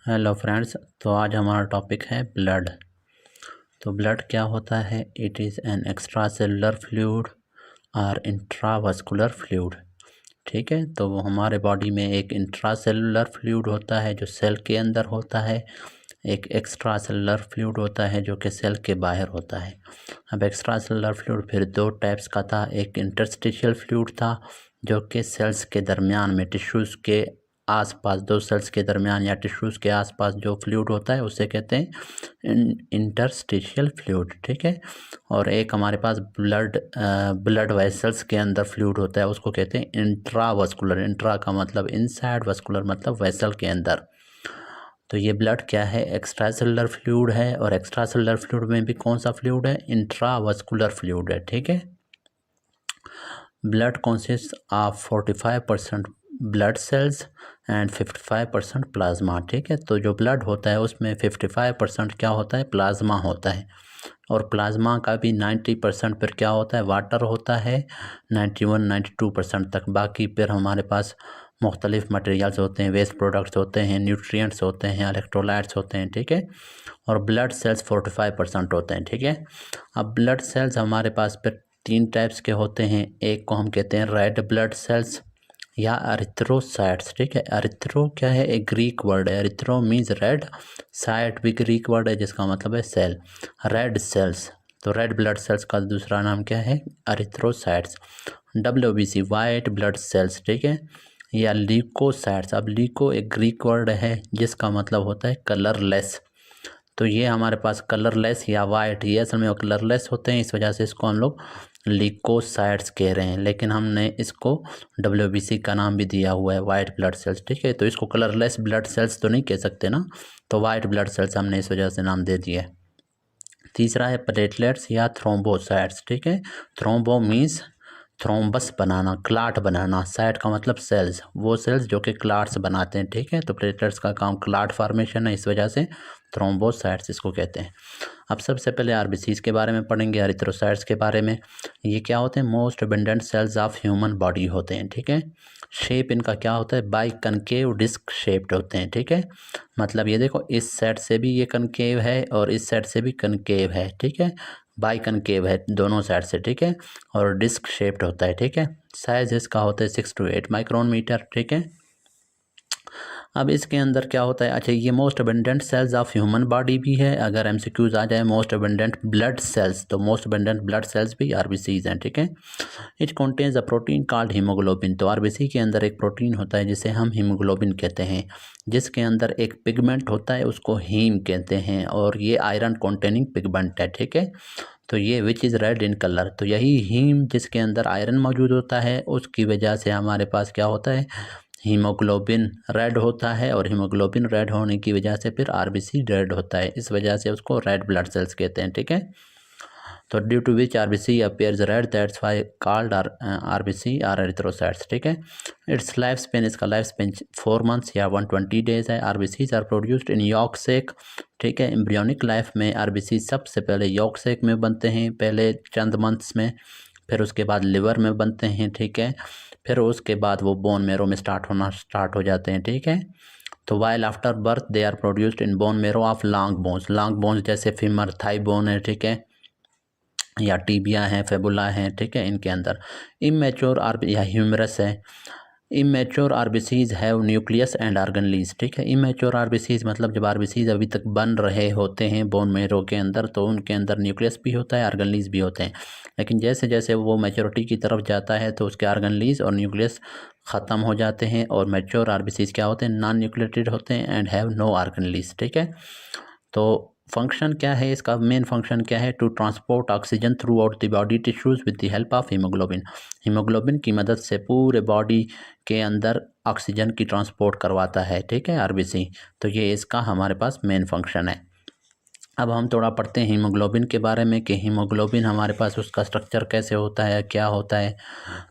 Hello friends. तो आज हमारा टॉपिक है ब्लड। तो ब्लड क्या होता है? It is an extra cellular fluid और इंट्रावास्कुलर फ्लूइड। ठीक है, तो वो हमारे बॉडी में एक इंट्रा सेलुलर फ्लूइड होता है जो सेल के अंदर होता है, एक एक्स्ट्रा सेलुलर फ्लूइड होता है जो कि सेल के बाहर होता है। अब एक्स्ट्रा सेलुलर फ्लूइड फिर दो टाइप्स का था। एक इंटरस्टिशियल फ्लूइड था जो कि सेल्स के दरमियान में, टिश्यूज़ के आसपास, दो सेल्स के दरमियान या टिश्यूज़ के आसपास जो फ्लूइड होता है उसे कहते हैं इंटरस्टिशियल फ्लूइड। ठीक है, और एक हमारे पास ब्लड वेसल्स के अंदर फ्लूइड होता है, उसको कहते हैं इंट्रावास्कुलर। इंट्रा का मतलब इनसाइड, वास्कुलर मतलब वेसल के अंदर। तो ये ब्लड क्या है? एक्स्ट्रा सेलुलर फ्लूइड है, और एक्स्ट्रा सेलुलर फ्लूइड में भी कौन सा फ्लूइड है? इंट्रावास्कुलर फ्लूइड है। ठीक है, blood consist of 45% blood cells and 55% plasma. ठीक है, तो जो ब्लड होता है उसमें 55% क्या होता है? प्लाज्मा होता है, और प्लाज्मा का भी 90% फिर क्या होता है? वाटर होता है, 91-92% तक। बाकी फिर हमारे पास मुख्तलिफ मटेरियल्स होते हैं, वेस्ट प्रोडक्ट्स होते हैं, न्यूट्रिएंट्स होते हैं, इलेक्ट्रोलाइट्स होते हैं। ठीक है, और ब्लड सेल्स 45% होते हैं। ठीक है, अब ब्लड सेल्स हमारे पास फिर तीन टाइप्स के होते हैं। एक को हम कहते हैं रेड ब्लड सेल्स या एरिथ्रोसाइट्स। ठीक है, एरिथ्रो क्या है? एक ग्रीक वर्ड है। एरिथ्रो मीन्स रेड, साइट भी ग्रीक वर्ड है जिसका मतलब है सेल, रेड सेल्स। तो रेड ब्लड सेल्स का दूसरा नाम क्या है? Erythrocytes. WBC white blood cells. ठीक है, या ल्यूकोसाइट्स। अब ल्यूको एक ग्रीक वर्ड है जिसका मतलब होता है कलरलेस। तो ये हमारे पास कलरलेस या वाइट, ये असल में वो कलरलेस होते हैं, इस वजह से इसको हम लोग ल्यूकोसाइट्स कह रहे हैं, लेकिन हमने इसको WBC का नाम भी दिया हुआ है, वाइट ब्लड सेल्स। ठीक है, तो इसको कलरलेस ब्लड सेल्स तो नहीं कह सकते ना, तो वाइट ब्लड सेल्स हमने इस वजह से नाम दे दिया है। तीसरा है प्लेटलेट्स या थ्रोम्बोसाइट्स। ठीक है, थ्रोम्बो मीन्स थ्रोम्बस बनाना, क्लाट बनाना, साइट का मतलब सेल्स, वो सेल्स जो कि क्लाट्स बनाते हैं। ठीक है, तो प्लेटलेट्स का काम क्लाट फॉर्मेशन है, इस वजह से थ्रोम्बोसाइट्स इसको कहते हैं। अब सबसे पहले आरबीसीज के बारे में पढ़ेंगे, एरिथ्रोसाइट्स के बारे में। ये क्या होते हैं? Most abundant cells of human body होते हैं। ठीक है, शेप इनका क्या होता है? बाई कनकेव डिस्क शेप्ड होते हैं। ठीक है, मतलब ये देखो, इस साइड से भी ये कनकेव है और इस साइड से भी कनकेव है। ठीक है, बाई कनकेव है दोनों साइड से। ठीक है, और डिस्क शेप्ड होता है। ठीक है, साइज इसका होता है 6 to 8 माइक्रोन मीटर। ठीक है, अब इसके अंदर क्या होता है? अच्छा, ये most abundant cells of human body भी है। अगर MCQs आ जाए मोस्ट अबेंडेंट ब्लड सेल्स, तो मोस्ट अबेंडेंट ब्लड सेल्स भी आरबीसीज हैं। ठीक है, it contains a protein called haemoglobin. तो आरबीसी के अंदर एक प्रोटीन होता है जिसे हम हीमोग्लोबिन कहते हैं, जिसके अंदर एक पिगमेंट होता है, उसको हीम कहते हैं, और ये आयरन कंटेनिंग पिगमेंट है। ठीक है, तो ये which is red in colour. तो यही हीम जिसके अंदर आयरन मौजूद होता है, उसकी वजह से हमारे पास क्या होता है? हीमोग्लोबिन रेड होता है, और हीमोग्लोबिन रेड होने की वजह से फिर आरबीसी रेड होता है, इस वजह से उसको रेड ब्लड सेल्स कहते हैं। ठीक है, तो due to which RBC appears red, that's why called RBC are erythrocytes. ठीक है, इट्स लाइफ स्पेन, इसका लाइफ स्पेन 4 मंथ्स या 120 डेज है। RBCs are produced in yolk sac. ठीक है, एम्ब्रियोनिक लाइफ में आरबीसी सबसे पहले यॉक सेक में बनते हैं, पहले चंद मंथ्स में, फिर उसके बाद लिवर में बनते हैं। ठीक है, फिर उसके बाद वो बोन मेरो में स्टार्ट हो जाते हैं। ठीक है, तो while after birth they are produced in bone marrow of long bones. Long bones जैसे फीमर, थाई बोन है, ठीक है, या टीबिया है, फेबुला है। ठीक है, इनके अंदर इमेच्योर या ह्यूमरस है। Immature RBCs have nucleus and organelles. ठीक है, इमेच्योर आरबीसीज मतलब जब आरबीसीज अभी तक बन रहे होते हैं बोन मेरो के अंदर, तो उनके अंदर न्यूक्लियस भी होता है, ऑर्गनलीज भी होते हैं। लेकिन जैसे जैसे वो मैच्योरिटी की तरफ जाता है तो उसके ऑर्गनलीज और न्यूक्लियस ख़त्म हो जाते हैं, और मैच्योर आरबीसीज क्या होते हैं? नॉन न्यूक्लिएटेड होते हैं एंड हैव नो ऑर्गनलीज। ठीक है, तो फंक्शन क्या है इसका? मेन फंक्शन क्या है? To transport oxygen throughout the body tissues with the help of haemoglobin. Haemoglobin की मदद से पूरे बॉडी के अंदर ऑक्सीजन की ट्रांसपोर्ट करवाता है। ठीक है, आरबीसी। तो ये इसका हमारे पास मेन फंक्शन है। अब हम थोड़ा पढ़ते हैं हीमोग्लोबिन के बारे में कि हीमोग्लोबिन हमारे पास उसका स्ट्रक्चर कैसे होता है, क्या होता है।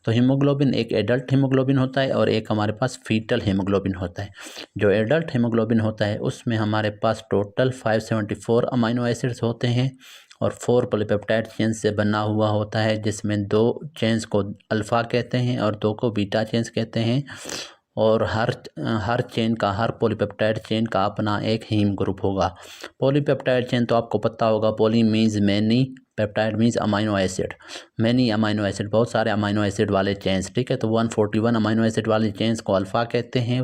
तो हीमोग्लोबिन एक एडल्ट हीमोग्लोबिन होता है और एक हमारे पास फीटल हीमोग्लोबिन होता है। जो एडल्ट हीमोग्लोबिन होता है उसमें हमारे पास टोटल 574 अमीनो एसिड्स होते हैं, और 4 पॉलीपेप्टाइड चेन से बना हुआ होता है, जिसमें 2 चेन्स को अल्फ़ा कहते हैं और 2 को बीटा चेन्स कहते हैं, और हर चेन का, हर पॉलीपेप्टाइड चेन का अपना एक हीम ग्रुप होगा। पॉलीपेप्टाइड चेन तो आपको पता होगा, poly means many, peptide means amino acid, many amino acid, बहुत सारे अमाइनो एसिड वाले चेन्स, ठीक है। तो 141 अमाइनो एसिड वाली चेन्स को अल्फ़ा कहते हैं,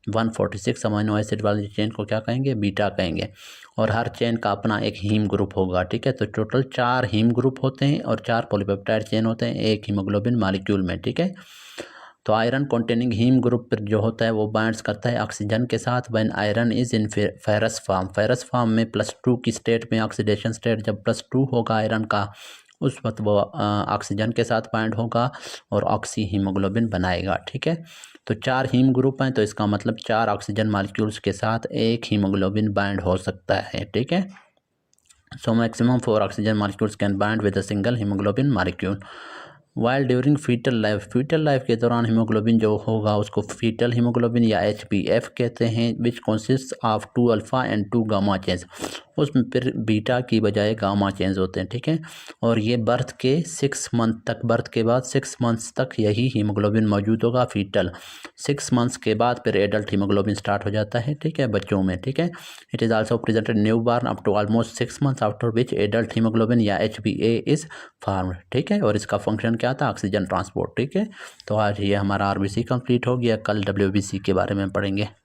146 अमाइनो एसिड वाली चेन को क्या कहेंगे, बीटा कहेंगे। और हर चेन का अपना एक हीम ग्रुप होगा, ठीक है। तो टोटल 4 हीम ग्रुप होते हैं और 4 पॉलीपेप्टाइड चेन होते हैं एक हीमोग्लोबिन मॉलिक्यूल में, ठीक है। तो आयरन कंटेनिंग हीम ग्रुप पर जो होता है वो बाइंड्स करता है ऑक्सीजन के साथ when iron is in ferrous form. Ferrous form में +2 की स्टेट में, ऑक्सीडेशन स्टेट जब +2 होगा आयरन का, उस वक्त वो ऑक्सीजन के साथ बाइंड होगा और ऑक्सी हीमोग्लोबिन बनाएगा, ठीक है। तो 4 हीम ग्रुप हैं, तो इसका मतलब 4 ऑक्सीजन मॉलिक्यूल्स के साथ एक हीमोग्लोबिन बाइंड हो सकता है, ठीक है। So maximum 4 oxygen molecules can bind with a single haemoglobin molecule while during foetal life. Foetal life के दौरान हीमोग्लोबिन जो होगा उसको फीटल हीमोग्लोबिन या HbF कहते हैं, which consist of 2 alpha and 2 gamma chains. उसमें फिर बीटा की बजाय गामा चेन्स होते हैं, ठीक है। और ये बर्थ के 6 मंथ तक, बर्थ के बाद 6 मंथ्स तक यही हीमोग्लोबिन मौजूद होगा फीटल। 6 मंथ्स के बाद फिर एडल्ट हीमोग्लोबिन स्टार्ट हो जाता है, ठीक है, बच्चों में, ठीक है। It is also presented newborn up to almost 6 months after which adult haemoglobin या HbA इज फार्म्ड, ठीक है। और इसका फंक्शन क्या था, ऑक्सीजन ट्रांसपोर्ट, ठीक है। तो आज ये हमारा RBC कंप्लीट हो गया, कल WBC के बारे में पढ़ेंगे।